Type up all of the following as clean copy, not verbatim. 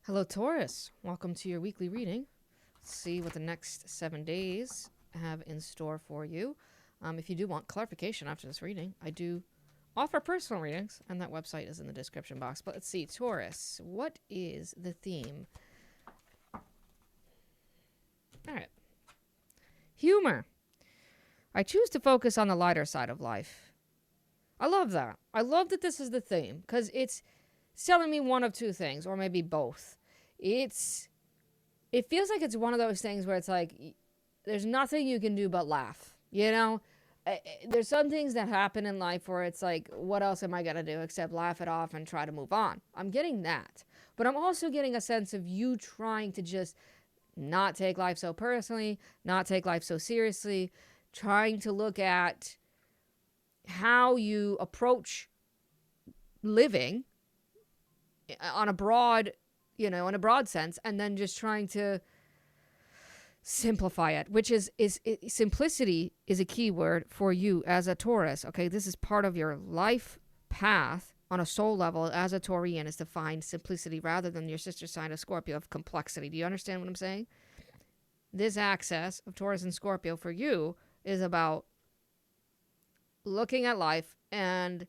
Hello, Taurus. Welcome to your weekly reading. Let's see what the next 7 days have in store for you. If you do want clarification after this reading, I do offer personal readings, and that website is in the description box. But let's see, Taurus, what is the theme? All right. Humor. I choose to focus on the lighter side of life. I love that. I love that this is the theme because it's telling me one of two things, or maybe both. It feels like it's one of those things where it's like there's nothing you can do but laugh. There's some things that happen in life where it's like, what else am I gonna do except laugh it off and try to move on? I'm getting that, but I'm also getting a sense of you trying to just not take life so personally, not take life so seriously, trying to look at how you approach living on a broad, in a broad sense, and then just trying to simplify it, which is simplicity is a key word for you as a Taurus. Okay, this is part of your life path on a soul level as a Taurian, is to find simplicity rather than your sister sign of Scorpio of complexity. Do you understand what I'm saying? This axis of Taurus and Scorpio for you is about looking at life, and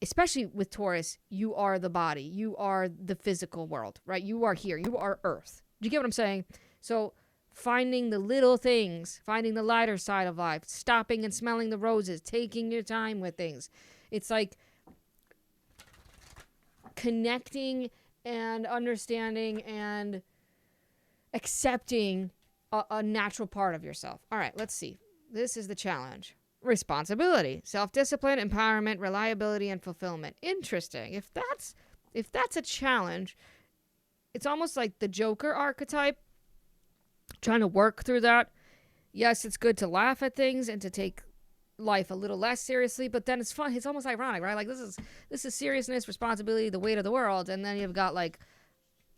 especially with Taurus, you are the body. You are the physical world, right? You are here. You are Earth. Do you get what I'm saying? So finding the little things, finding the lighter side of life, stopping and smelling the roses, taking your time with things. It's like connecting and understanding and accepting a natural part of yourself. All right, let's see. This is the challenge. Responsibility, self-discipline, empowerment, reliability, and fulfillment. Interesting. If that's a challenge, it's almost like the Joker archetype, trying to work through that. Yes, it's good to laugh at things and to take life a little less seriously, but then it's fun. It's almost ironic, right? Like this is seriousness, responsibility, the weight of the world, and then you've got like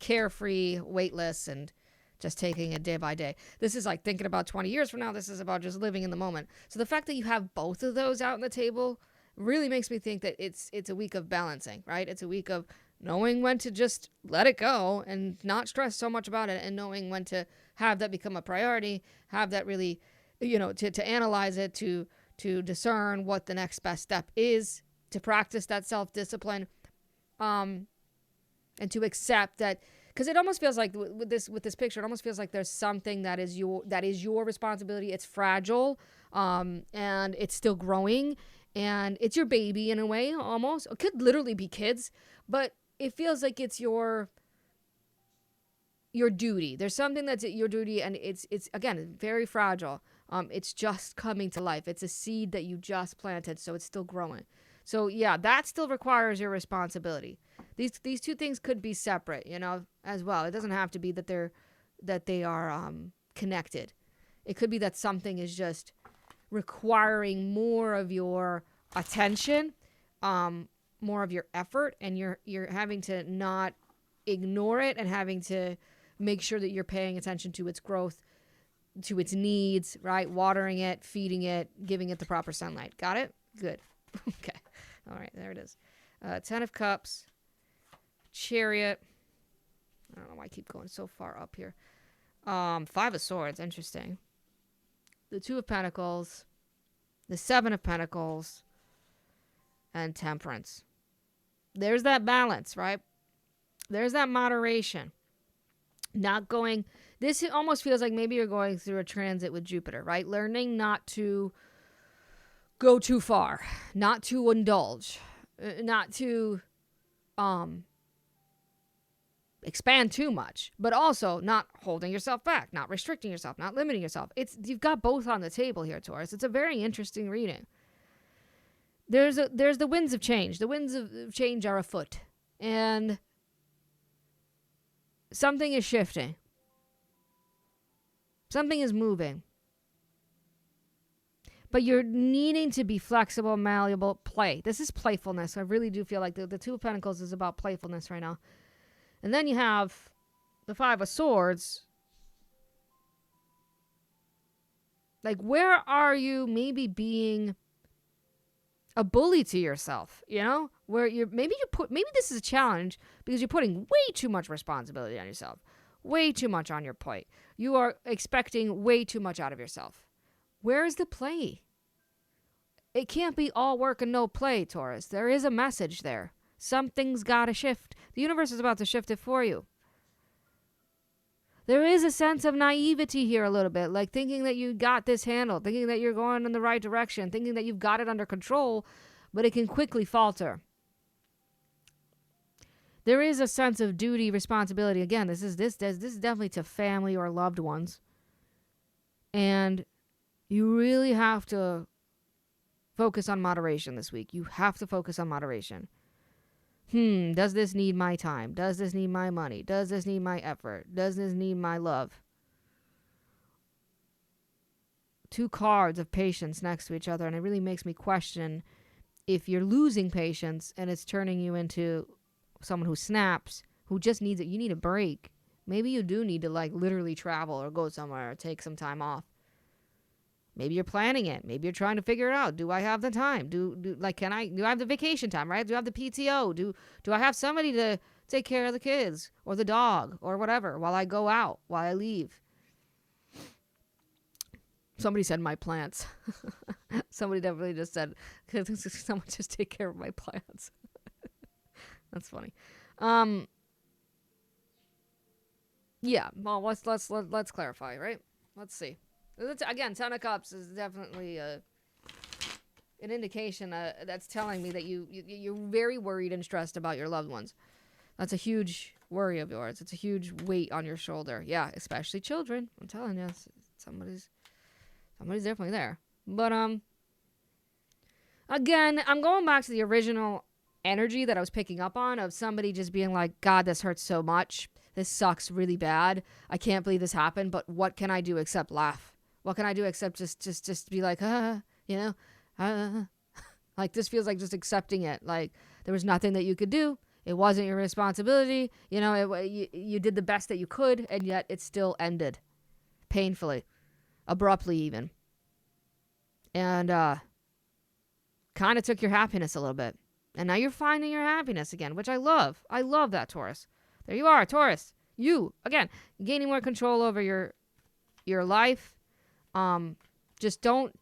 carefree, weightless, and just taking it day by day. This is like thinking about 20 years from now. This is about just living in the moment. So the fact that you have both of those out on the table really makes me think that it's a week of balancing, right? It's a week of knowing when to just let it go and not stress so much about it, and knowing when to have that become a priority, have that really, to analyze it, to discern what the next best step is, to practice that self-discipline, and to accept that. Because it almost feels like with this picture, it almost feels like there's something that is your responsibility. It's fragile, and it's still growing, and it's your baby in a way, almost. It could literally be kids, but it feels like it's your duty. There's something that's your duty, and it's again very fragile. It's just coming to life. It's a seed that you just planted, so it's still growing. So yeah, that still requires your responsibility. These two things could be separate, as well. It doesn't have to be that they are connected. It could be that something is just requiring more of your attention, more of your effort, and you're having to not ignore it, and having to make sure that you're paying attention to its growth, to its needs, right? Watering it, feeding it, giving it the proper sunlight. Got it? Good. Okay. All right, there it is. 10 of Cups, Chariot. I don't know why I keep going so far up here. 5 of Swords, interesting. The 2 of Pentacles, the 7 of Pentacles, and Temperance. There's that balance, right? There's that moderation. Not going, this almost feels like maybe you're going through a transit with Jupiter, right? Learning not to go too far, not to indulge, not to expand too much, but also not holding yourself back, not restricting yourself, not limiting yourself. You've got both on the table here, Taurus. It's a very interesting reading. There's the winds of change. The winds of change are afoot, and something is shifting. Something is moving. But you're needing to be flexible, malleable, play. This is playfulness. I really do feel like the 2 of Pentacles is about playfulness right now. And then you have the 5 of Swords. Like, where are you maybe being a bully to yourself, where maybe this is a challenge because you're putting way too much responsibility on yourself, way too much on your plate. You are expecting way too much out of yourself. Where is the play? It can't be all work and no play, Taurus. There is a message there. Something's got to shift. The universe is about to shift it for you. There is a sense of naivety here a little bit, like thinking that you got this handled, thinking that you're going in the right direction, thinking that you've got it under control, but it can quickly falter. There is a sense of duty, responsibility. Again, this is definitely to family or loved ones. And you really have to focus on moderation this week. You have to focus on moderation. Does this need my time? Does this need my money? Does this need my effort? Does this need my love? 2 cards of patience next to each other, and it really makes me question if you're losing patience and it's turning you into someone who snaps, who just needs it. You need a break. Maybe you do need to literally travel or go somewhere or take some time off. Maybe you're planning it. Maybe you're trying to figure it out. Do I have the time? Do I have the vacation time, right? Do I have the PTO? Do I have somebody to take care of the kids or the dog or whatever while I go out, while I leave? Somebody said my plants. Somebody definitely just said, someone just take care of my plants. That's funny. Yeah, well, let's clarify, right? Let's see. Again, 10 of Cups is definitely an indication that's telling me that you're very worried and stressed about your loved ones. That's a huge worry of yours. It's a huge weight on your shoulder. Yeah, especially children. I'm telling you, somebody's definitely there. But again, I'm going back to the original energy that I was picking up on of somebody just being like, God, this hurts so much. This sucks really bad. I can't believe this happened, but what can I do except laugh? What can I do except just be like, like this feels like just accepting it. Like there was nothing that you could do. It wasn't your responsibility. You did the best that you could, and yet it still ended painfully, abruptly even. And kind of took your happiness a little bit. And now you're finding your happiness again, which I love. I love that, Taurus. There you are, Taurus. You, again, gaining more control over your life. Just don't,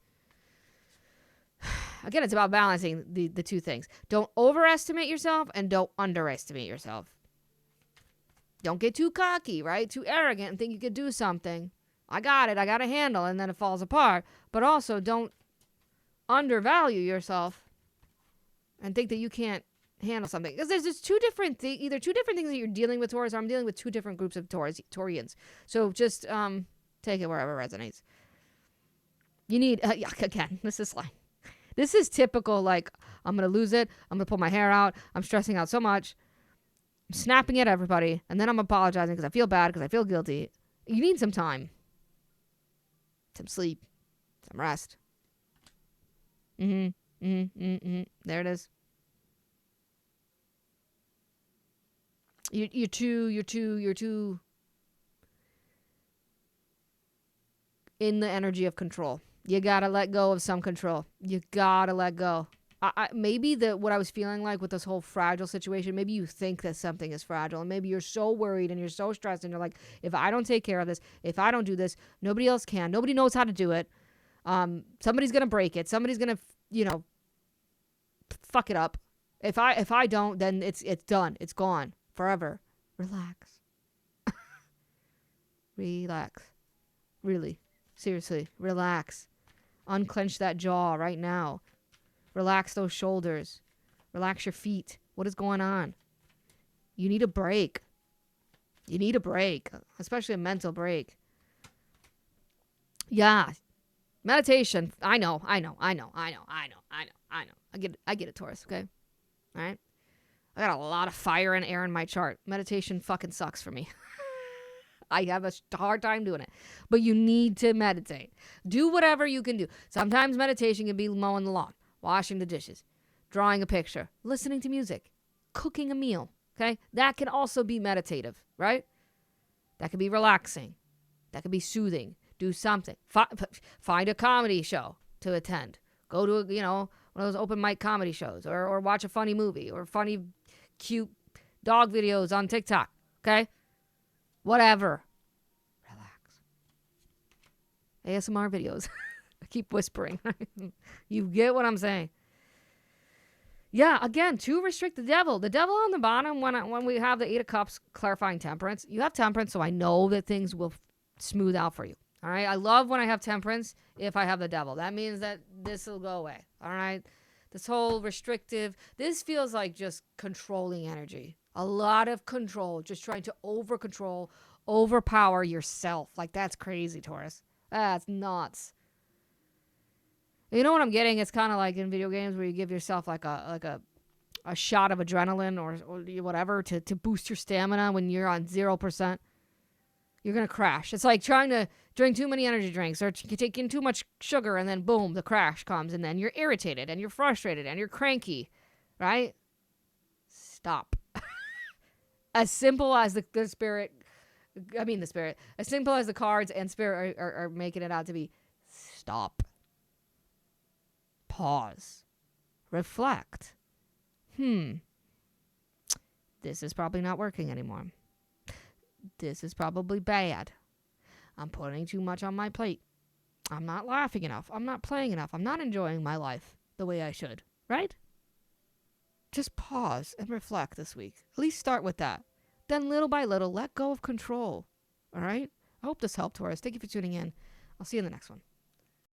again, it's about balancing the 2 things. Don't overestimate yourself and don't underestimate yourself. Don't get too cocky, right? Too arrogant and think you could do something. I got a handle, and then it falls apart. But also don't undervalue yourself and think that you can't handle something. Because there's just 2 different things, either 2 different things that you're dealing with, Taurus, or I'm dealing with 2 different groups of Taurians. So just take it wherever it resonates. You need, again, this is typical, like, I'm going to lose it. I'm going to pull my hair out. I'm stressing out so much. I'm snapping at everybody. And then I'm apologizing because I feel bad, because I feel guilty. You need some time. Some sleep. Some rest. There it is. You're too in the energy of control. You gotta let go of some control. You gotta let go. Maybe what I was feeling like with this whole fragile situation, maybe you think that something is fragile, and maybe you're so worried and you're so stressed, and you're like, if I don't take care of this, if I don't do this, nobody else can. Nobody knows how to do it. Somebody's gonna break it. Somebody's gonna, fuck it up. If I don't, then it's done. It's gone forever. Relax. Relax. Really. Seriously. Relax. Unclench that jaw right now. Relax those shoulders. Relax your feet. What is going on? You need a break. You need a break. Especially a mental break. Yeah. Meditation. I know. I get it, Taurus, okay? All right? I got a lot of fire and air in my chart. Meditation fucking sucks for me. I have a hard time doing it. But you need to meditate. Do whatever you can do. Sometimes meditation can be mowing the lawn, washing the dishes, drawing a picture, listening to music, cooking a meal, okay? That can also be meditative, right? That can be relaxing. That can be soothing. Do something. Find a comedy show to attend. Go to, one of those open mic comedy shows, or watch a funny movie, or funny, cute dog videos on TikTok. Okay? Whatever. Relax. ASMR videos. I keep whispering. You get what I'm saying. Yeah, again, to restrict the devil. The devil on the bottom, when we have the 8 of Cups clarifying temperance, you have temperance, so I know that things will smooth out for you. All right? I love when I have temperance if I have the devil. That means that this will go away. All right? This whole restrictive, this feels like just controlling energy. A lot of control, just trying to over-control, overpower yourself. Like, that's crazy, Taurus. That's nuts. You know what I'm getting? It's kind of like in video games where you give yourself like a shot of adrenaline or whatever to boost your stamina when you're on 0%. You're going to crash. It's like trying to drink too many energy drinks or taking too much sugar, and then boom, the crash comes, and then you're irritated and you're frustrated and you're cranky, right? Stop. As simple as the spirit, as simple as the cards and spirit are making it out to be, stop. Pause. Reflect. This is probably not working anymore. This is probably bad. I'm putting too much on my plate. I'm not laughing enough. I'm not playing enough. I'm not enjoying my life the way I should. Right? Just pause and reflect this week. At least start with that. Then little by little, let go of control. All right? I hope this helped, Taurus. Thank you for tuning in. I'll see you in the next one.